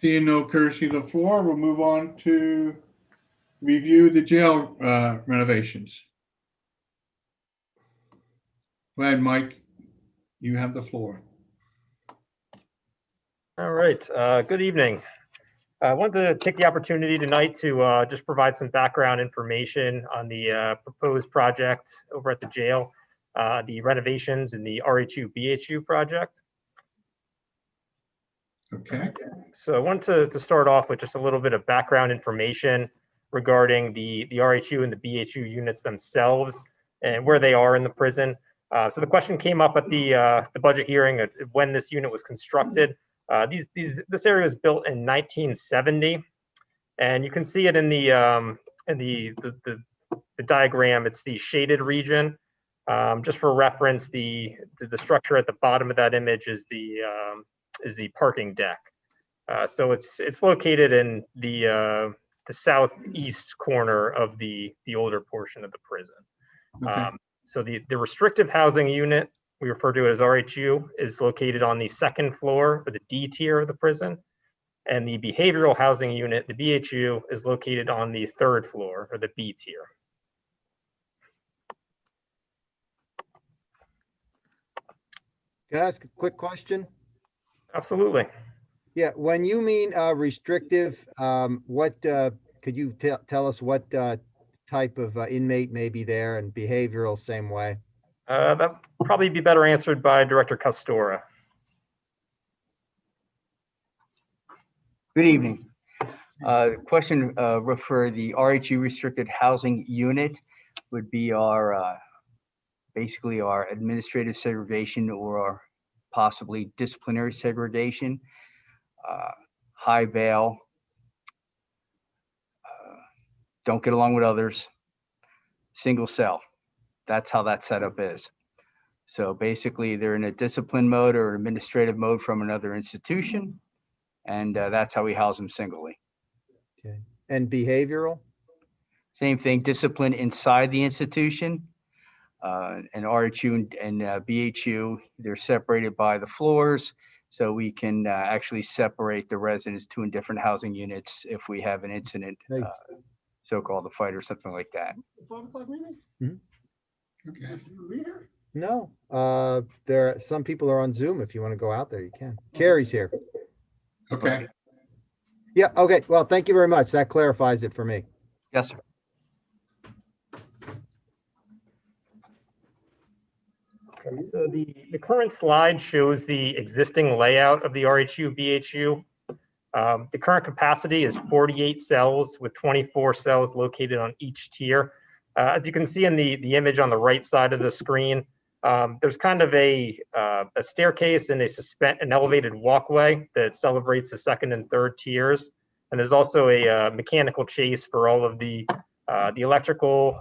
Seeing no courtesy of the floor, we'll move on to review the jail renovations. Go ahead, Mike. You have the floor. All right. Good evening. I wanted to take the opportunity tonight to just provide some background information on the proposed project over at the jail, the renovations in the RHU BHU project. Okay. So I wanted to start off with just a little bit of background information regarding the RHU and the BHU units themselves and where they are in the prison. So the question came up at the budget hearing of when this unit was constructed. This area was built in 1970, and you can see it in the diagram. It's the shaded region. Just for reference, the structure at the bottom of that image is the parking deck. So it's located in the southeast corner of the older portion of the prison. Okay. So the restrictive housing unit, we refer to it as RHU, is located on the second floor or the D tier of the prison. And the behavioral housing unit, the BHU, is located on the third floor or the B tier. Can I ask a quick question? Absolutely. Yeah, when you mean restrictive, what could you tell us what type of inmate may be there, and behavioral same way? That probably be better answered by Director Castora. Good evening. Question for the RHU restricted housing unit would be our basically our administrative segregation or possibly disciplinary segregation, high bail, don't get along with others, single cell. That's how that setup is. So basically they're in a discipline mode or administrative mode from another institution, and that's how we house them singly. Okay. And behavioral? Same thing, discipline inside the institution. And RHU and BHU, they're separated by the floors, so we can actually separate the residents to in different housing units if we have an incident, Right. So-called a fight or something like that. 5 o'clock meeting? Okay. You be here? No, some people are on Zoom. If you want to go out there, you can. Carrie's here. Okay. Yeah, okay. Well, thank you very much. That clarifies it for me. Yes, sir. Okay, so the current slide shows the existing layout of the RHU BHU. The current capacity is 48 cells with 24 cells located on each tier. As you can see in the image on the right side of the screen, there's kind of a staircase and an elevated walkway that celebrates the second and third tiers. And there's also a mechanical chase for all of the electrical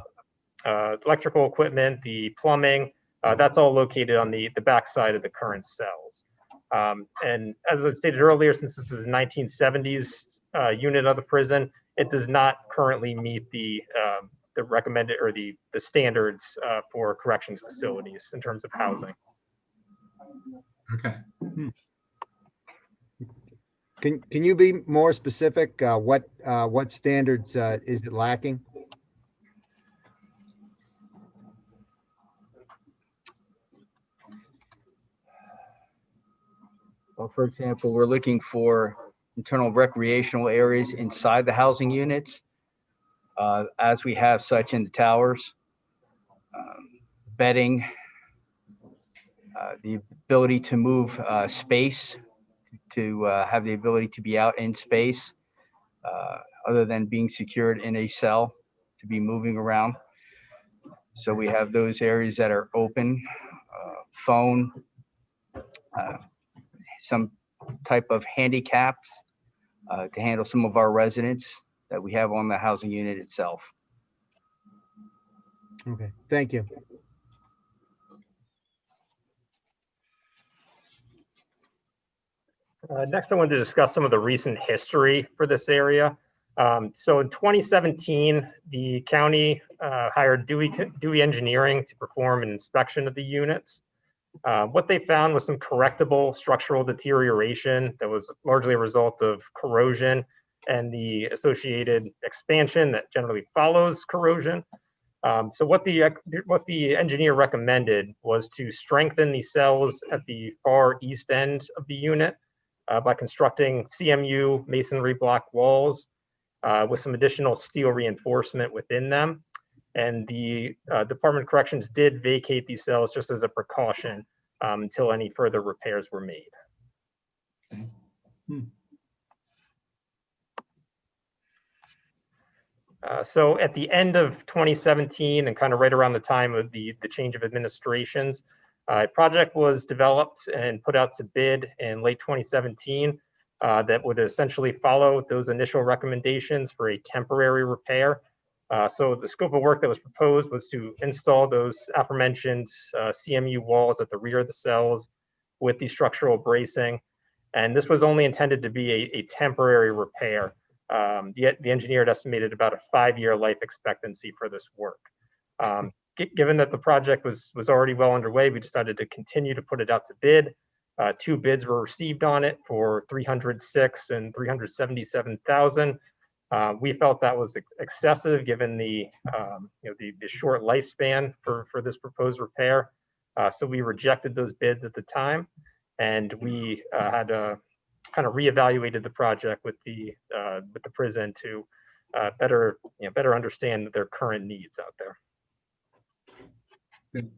equipment, the plumbing. That's all located on the back side of the current cells. And as I stated earlier, since this is a 1970s unit of the prison, it does not currently meet the recommended or the standards for corrections facilities in terms of housing. Okay. Can you be more specific? What standards is it lacking? Well, for example, we're looking for internal recreational areas inside the housing units, as we have such in the towers. Bedding, the ability to move space, to have the ability to be out in space, other than being secured in a cell, to be moving around. So we have those areas that are open, phone, some type of handicaps to handle some of our residents that we have on the housing unit itself. Okay, thank you. Next, I wanted to discuss some of the recent history for this area. So in 2017, the county hired Dewey Engineering to perform an inspection of the units. What they found was some correctable structural deterioration that was largely a result of corrosion and the associated expansion that generally follows corrosion. So what the engineer recommended was to strengthen the cells at the far east end of the unit by constructing CMU masonry block walls with some additional steel reinforcement within them. And the Department of Corrections did vacate these cells just as a precaution until any further repairs were made. Okay. Hmm. So at the end of 2017 and kind of right around the time of the change of administrations, a project was developed and put out to bid in late 2017 that would essentially follow those initial recommendations for a temporary repair. So the scope of work that was proposed was to install those aforementioned CMU walls at the rear of the cells with the structural bracing. And this was only intended to be a temporary repair. The engineer had estimated about a 5-year life expectancy for this work. Given that the project was already well underway, we decided to continue to put it out to bid. 2 bids were received on it for $306,000 and $377,000. We felt that was excessive given the short lifespan for this proposed repair. So we rejected those bids at the time, and we had kind of reevaluated the project with the prison to better understand their current needs out there. Good.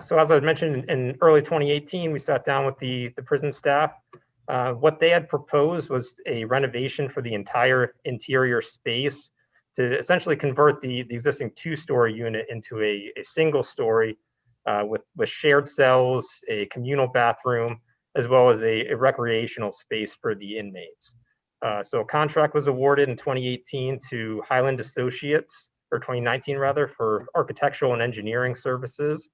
So as I mentioned, in early 2018, we sat down with the prison staff. What they had proposed was a renovation for the entire interior space to essentially convert the existing 2-story unit into a single story with shared cells, a communal bathroom, as well as a recreational space for the inmates. So a contract was awarded in 2018 to Highland Associates, or 2019 rather, for architectural and engineering services.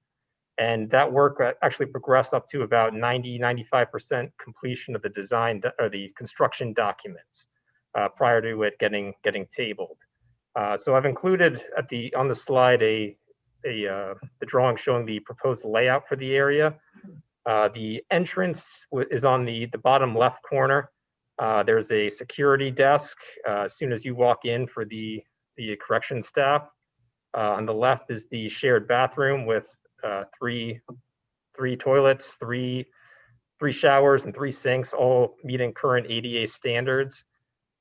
And that work actually progressed up to about 95% completion of the design or the construction documents prior to it getting tabled. So I've included on the slide the drawing showing the proposed layout for the area. The entrance is on the bottom left corner. There's a security desk as soon as you walk in for the correction staff. On the left is the shared bathroom with three toilets, three showers, and 3 sinks, all meeting current ADA standards.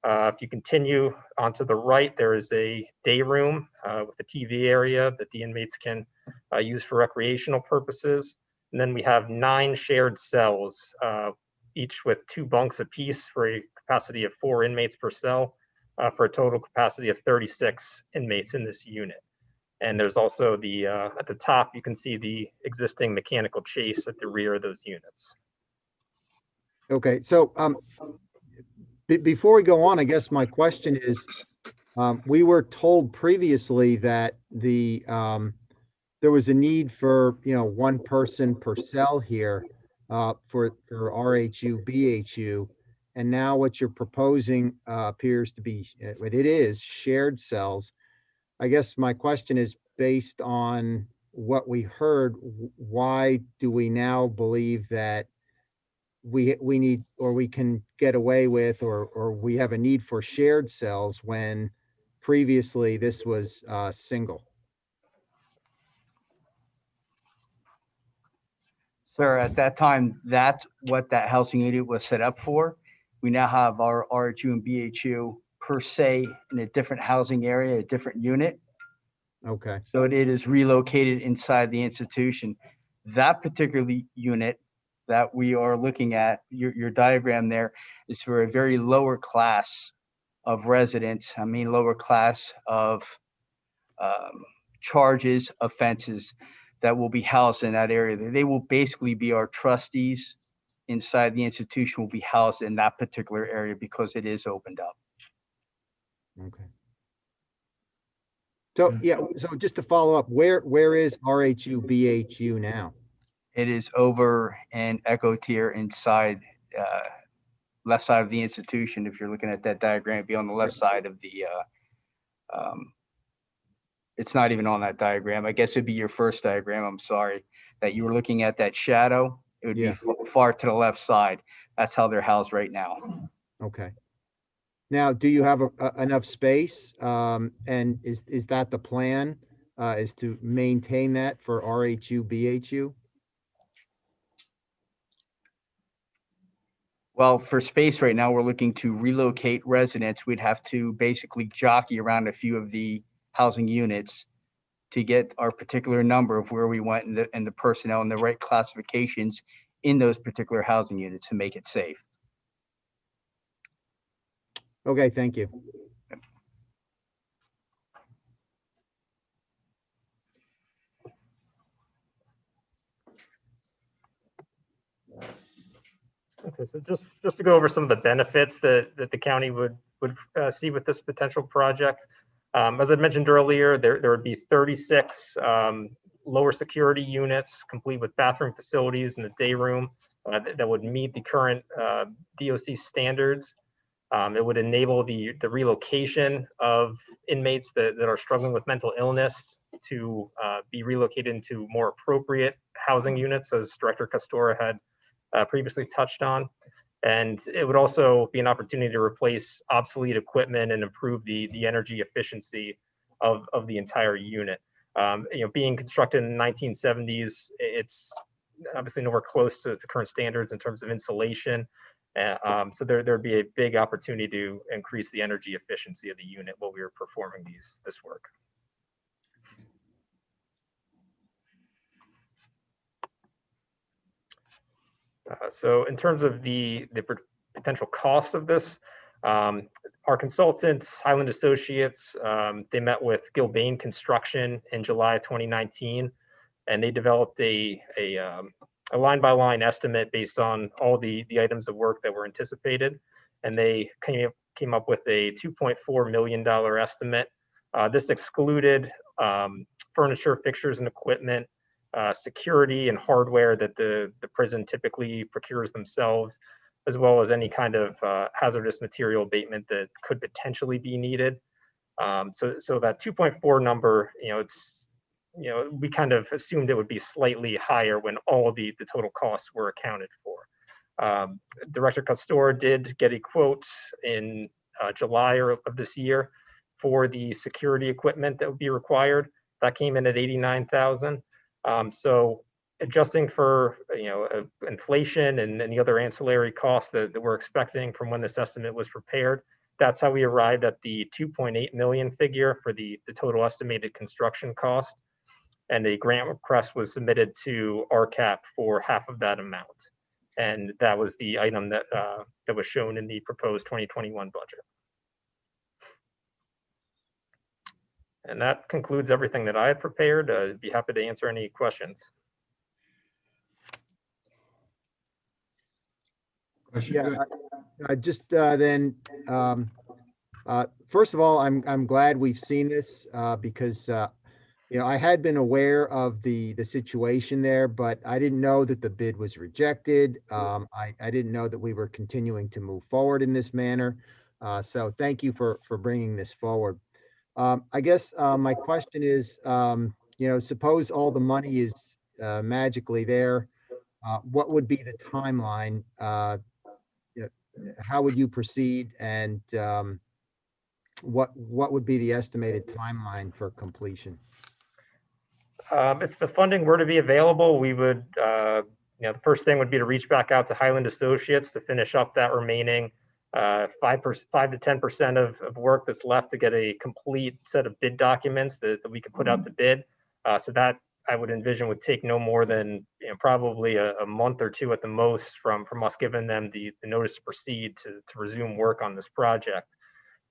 If you continue onto the right, there is a day room with a TV area that the inmates can use for recreational purposes. And then we have 9 shared cells, each with 2 bunks apiece for a capacity of 4 inmates per cell, for a total capacity of 36 inmates in this unit. And there's also at the top, you can see the existing mechanical chase at the rear of those units. Okay, so before we go on, I guess my question is, we were told previously that there was a need for 1 person per cell here for RHU, BHU, and now what you're proposing appears to be what it is shared cells. I guess my question is based on what we heard. Why do we now believe that we need, or we can get away with, or we have a need for shared cells when previously this was single? Sir, at that time, that's what that housing unit was set up for. We now have our RHU and BHU per se in a different housing area, a different unit. Okay, So it is relocated inside the institution. That particular unit that we are looking at, your diagram there, is for a very lower class of residents. I mean, lower class of charges, offenses that will be housed in that area. They will basically be our trustees inside the institution, will be housed in that particular area because it is opened up. okay. So, yeah, so just to follow up, where is RHU, BHU now? It is over in Echo Tier inside, left side of the institution. If you're looking at that diagram, it'd be on the left side of the, it's not even on that diagram. I guess it'd be your first diagram. I'm sorry that you were looking at that shadow. It would Yeah. be far to the left side. That's how they're housed right now. Okay. Now, do you have enough space? And is that the plan, is to maintain that for RHU, BHU? Well, for space right now, we're looking to relocate residents. We'd have to basically jockey around a few of the housing units to get our particular number of where we went and the personnel and the right classifications in those particular housing units to make it safe. Okay, thank you. Okay, so just to go over some of the benefits that the county would see with this potential project. As I mentioned earlier, there would be 36 lower security units, complete with bathroom facilities and a day room that would meet the current DOC standards. It would enable the relocation of inmates that are struggling with mental illness to be relocated into more appropriate housing units, as Director Castora had previously touched on. And it would also be an opportunity to replace obsolete equipment and improve the energy efficiency of the entire unit. Being constructed in the 1970s, it's obviously nowhere close to current standards in terms of insulation. So there'd be a big opportunity to increase the energy efficiency of the unit while we were performing this work. So in terms of the potential cost of this, our consultants, Highland Associates, they met with Gilbane Construction in July of 2019, and they developed a line-by-line estimate based on all the items of work that were anticipated, and they came up with a $2.4 million estimate. This excluded furniture, fixtures, and equipment, security and hardware that the prison typically procures themselves, as well as any kind of hazardous material abatement that could potentially be needed. So that 2.4 number, we kind of assumed it would be slightly higher when all the total costs were accounted for. Director Castor did get a quote in July of this year for the security equipment that would be required. That came in at $89,000. So adjusting for inflation and any other ancillary costs that we're expecting from when this estimate was prepared, that's how we arrived at the 2.8 million figure for the total estimated construction cost. And a grant request was submitted to RCAP for half of that amount. And that was the item that was shown in the proposed 2021 budget. And that concludes everything that I had prepared. I'd be happy to answer any questions. Question? Yeah, Go ahead. I just then, first of all, I'm glad we've seen this because I had been aware of the situation there, but I didn't know that the bid was rejected. I didn't know that we were continuing to move forward in this manner. So thank you for bringing this forward. I guess my question is, suppose all the money is magically there. What would be the timeline? How would you proceed, and what would be the estimated timeline for completion? If the funding were to be available, we would, the first thing would be to reach back out to Highland Associates to finish up that remaining 5 to 10% of work that's left to get a complete set of bid documents that we could put out to bid. So that I would envision would take no more than probably a month or two at the most from us giving them the notice to proceed to resume work on this project.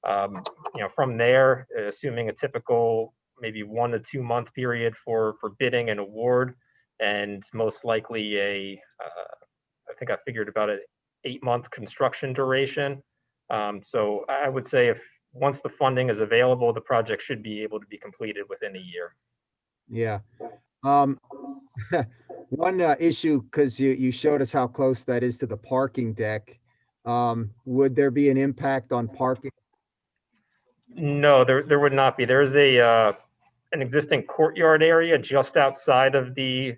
From there, assuming a typical maybe 1 to 2 month period for bidding and award, and most likely I think I figured about an 8-month construction duration. So I would say if once the funding is available, the project should be able to be completed within a year. Yeah. One issue, because you showed us how close that is to the parking deck. Would there be an impact on parking? No, there would not be. There is a an existing courtyard area just outside of the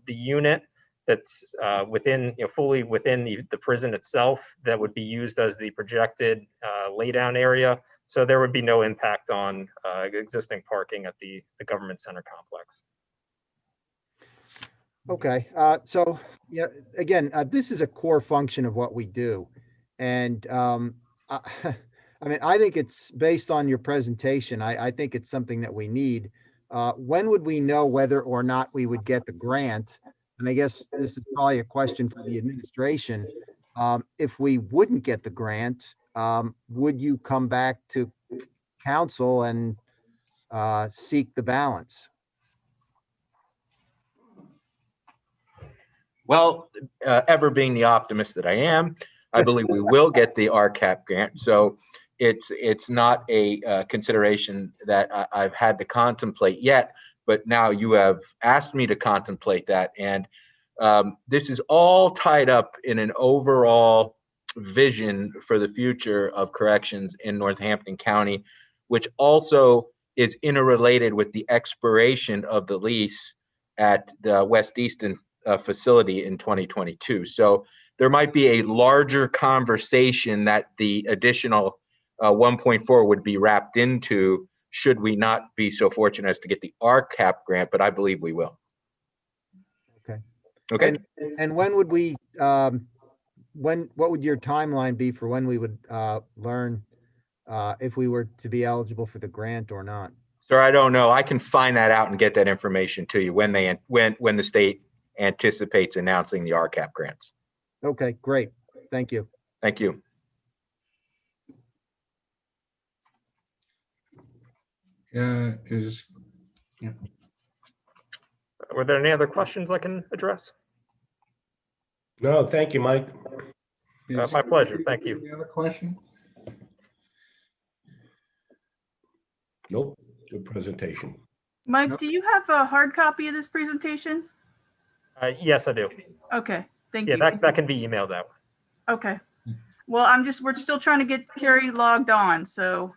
unit that's within, fully within the prison itself that would be used as the projected laydown area. So there would be no impact on existing parking at the government center complex. Okay, so, again, this is a core function of what we do. And I, I mean, I think it's based on your presentation. I think it's something that we need. When would we know whether or not we would get the grant? And I guess this is probably a question for the administration. If we wouldn't get the grant, would you come back to council and seek the balance? Well, ever being the optimist that I am, I believe we will get the RCAP grant. So it's not a consideration that I've had to contemplate yet, but now you have asked me to contemplate that. And this is all tied up in an overall vision for the future of corrections in Northampton County, which also is interrelated with the expiration of the lease at the West Easton facility in 2022. So there might be a larger conversation that the additional 1.4 would be wrapped into should we not be so fortunate as to get the RCAP grant, but I believe we will. Okay. Okay. And when would we, what would your timeline be for when we would learn if we were to be eligible for the grant or not? Sir, I don't know. I can find that out and get that information to you when the state anticipates announcing the RCAP grants. Okay, great. Thank you. Thank you. Were there any other questions I can address? No, thank you, Mike. My pleasure. Thank you. Any other question? Nope, good presentation. Mike, do you have a hard copy of this presentation? Yes, I do. Okay, thank Yeah, you. that can be emailed out. Okay. Well, we're still trying to get Carrie logged on, so